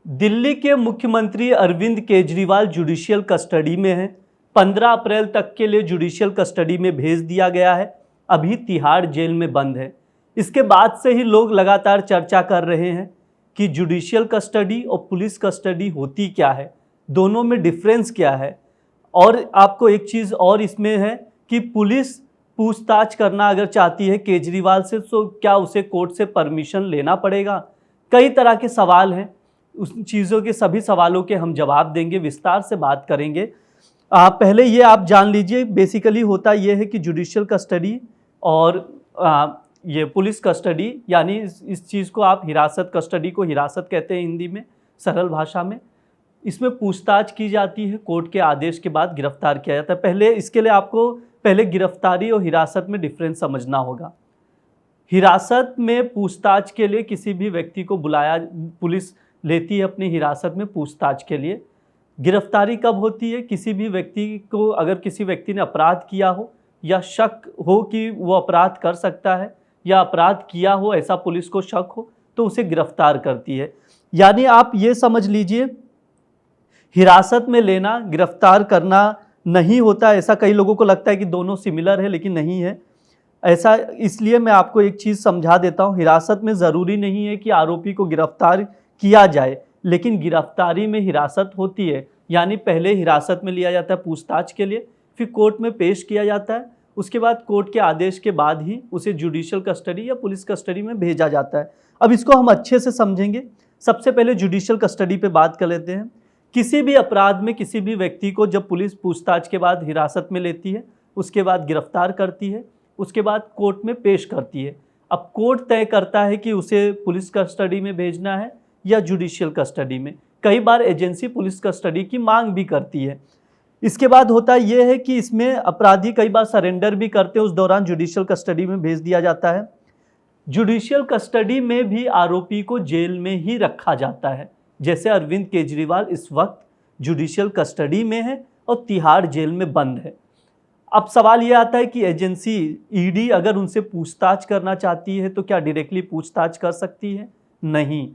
दिल्ली के मुख्यमंत्री Arvind Kejriwal judicial custody में हैं। 15 अप्रैल तक के लिए जुडिशियल कस्टडी में भेज दिया गया है। अभी तिहाड़ जेल में बंद है। इसके बाद से ही लोग लगातार चर्चा कर रहे हैं कि जुडिशियल कस्टडी और पुलिस कस्टडी होती क्या है, दोनों में डिफरेंस क्या है। और आपको एक चीज़ और इसमें है कि पुलिस पूछताछ करना अगर चाहती है केजरीवाल से, तो क्या उसे कोर्ट से परमिशन लेना पड़ेगा। कई तरह के सवाल हैं, उस चीज़ों के सभी सवालों के हम जवाब देंगे, विस्तार से बात करेंगे। पहले ये आप जान लीजिए, बेसिकली होता ये है कि जुडिशियल कस्टडी और ये पुलिस कस्टडी, यानी इस चीज़ को आप हिरासत, कस्टडी को हिरासत कहते हैं हिंदी में, सरल भाषा में। इसमें पूछताछ की जाती है, कोर्ट के आदेश के बाद गिरफ्तार किया जाता है। पहले इसके लिए आपको पहले गिरफ्तारी और हिरासत में डिफरेंस समझना होगा। हिरासत में पूछताछ के लिए किसी भी व्यक्ति को बुलाया, पुलिस लेती है अपनी हिरासत में पूछताछ के लिए। गिरफ्तारी कब होती है? किसी भी व्यक्ति को, अगर किसी व्यक्ति ने अपराध किया हो या शक हो कि वो अपराध कर सकता है या अपराध किया हो, ऐसा पुलिस को शक हो, तो उसे गिरफ्तार करती है। यानी आप ये समझ लीजिए, हिरासत में लेना गिरफ्तार करना नहीं होता। ऐसा कई लोगों को लगता है कि दोनों सिमिलर है, लेकिन नहीं है ऐसा। इसलिए मैं आपको एक चीज़ समझा देता हूँ। हिरासत में ज़रूरी नहीं है कि आरोपी को गिरफ्तार किया जाए, लेकिन गिरफ्तारी में हिरासत होती है। यानी पहले हिरासत में लिया जाता है पूछताछ के लिए, फिर कोर्ट में पेश किया जाता है, उसके बाद कोर्ट के आदेश के बाद ही उसे जुडिशियल कस्टडी या पुलिस कस्टडी में भेजा जाता है। अब इसको हम अच्छे से समझेंगे। सबसे पहले जुडिशियल कस्टडी पे बात कर लेते हैं। किसी भी अपराध में किसी भी व्यक्ति को जब पुलिस पूछताछ के बाद हिरासत में लेती है, उसके बाद गिरफ्तार करती है, उसके बाद कोर्ट में पेश करती है। अब कोर्ट तय करता है कि उसे पुलिस कस्टडी में भेजना है या जुडिशियल कस्टडी में। कई बार एजेंसी पुलिस कस्टडी की मांग भी करती है। इसके बाद होता यह है कि इसमें अपराधी कई बार सरेंडर भी करते हैं, उस दौरान जुडिशियल कस्टडी में भेज दिया जाता है। जुडिशियल कस्टडी में भी आरोपी को जेल में ही रखा जाता है। जैसे अरविंद केजरीवाल इस वक्त जुडिशियल कस्टडी में है और तिहाड़ जेल में बंद है। अब सवाल ये आता है कि एजेंसी ईडी अगर उनसे पूछताछ करना चाहती है तो क्या डायरेक्टली पूछताछ कर सकती है? नहीं।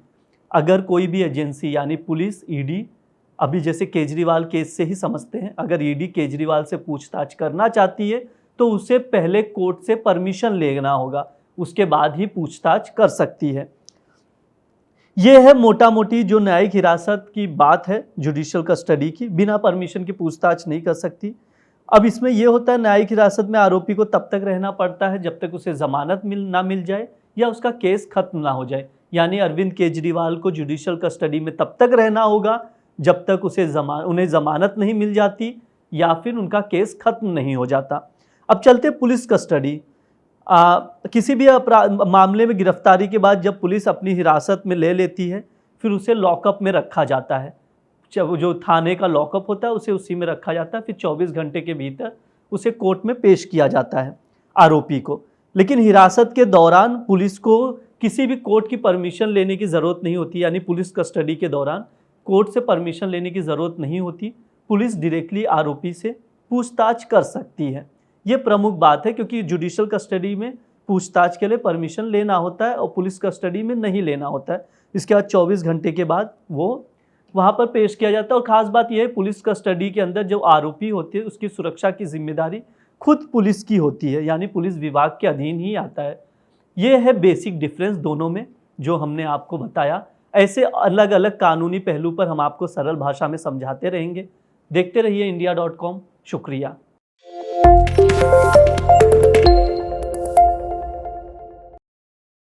अगर कोई भी एजेंसी, यानी पुलिस, ईडी, अभी जैसे केजरीवाल केस से ही समझते हैं, अगर ईडी केजरीवाल से पूछताछ करना चाहती है तो उसे पहले कोर्ट से परमिशन लेना होगा, उसके बाद ही पूछताछ कर सकती है। यह है मोटा मोटी जो न्यायिक हिरासत की बात है जुडिशियल कस्टडी की। बिना परमिशन की पूछताछ नहीं कर सकती। अब इसमें यह होता है, न्यायिक हिरासत में आरोपी को तब तक रहना पड़ता है जब तक उसे जमानत ना मिल जाए या उसका केस खत्म ना हो जाए। यानी अरविंद केजरीवाल को जुडिशियल कस्टडी में तब तक रहना होगा जब तक उन्हें जमानत नहीं मिल जाती या फिर उनका केस खत्म नहीं हो जाता। अब चलते पुलिस कस्टडी। किसी भी मामले में गिरफ्तारी के बाद जब पुलिस अपनी हिरासत में ले लेती है, फिर उसे लॉकअप में रखा जाता है। जो थाने का लॉकअप होता है उसे उसी में रखा जाता है। फिर 24 घंटे के भीतर उसे कोर्ट में पेश किया जाता है आरोपी को। लेकिन हिरासत के दौरान पुलिस को किसी भी कोर्ट की परमिशन लेने की ज़रूरत नहीं होती। यानी पुलिस कस्टडी के दौरान कोर्ट से परमिशन लेने की ज़रूरत नहीं होती। पुलिस डायरेक्टली आरोपी से पूछताछ कर सकती है। ये प्रमुख बात है, क्योंकि जुडिशियल कस्टडी में पूछताछ के लिए परमिशन लेना होता है और पुलिस कस्टडी में नहीं लेना होता है। इसके बाद 24 घंटे के बाद वो वहाँ पर पेश किया जाता है। और ख़ास बात यह है, पुलिस कस्टडी के अंदर जो आरोपी होती है उसकी सुरक्षा की जिम्मेदारी खुद पुलिस की होती है, यानी पुलिस विभाग के अधीन ही आता है। ये है बेसिक डिफरेंस दोनों में जो हमने आपको बताया। ऐसे अलग अलग कानूनी पहलू पर हम आपको सरल भाषा में समझाते रहेंगे। देखते रहिए India.com। शुक्रिया।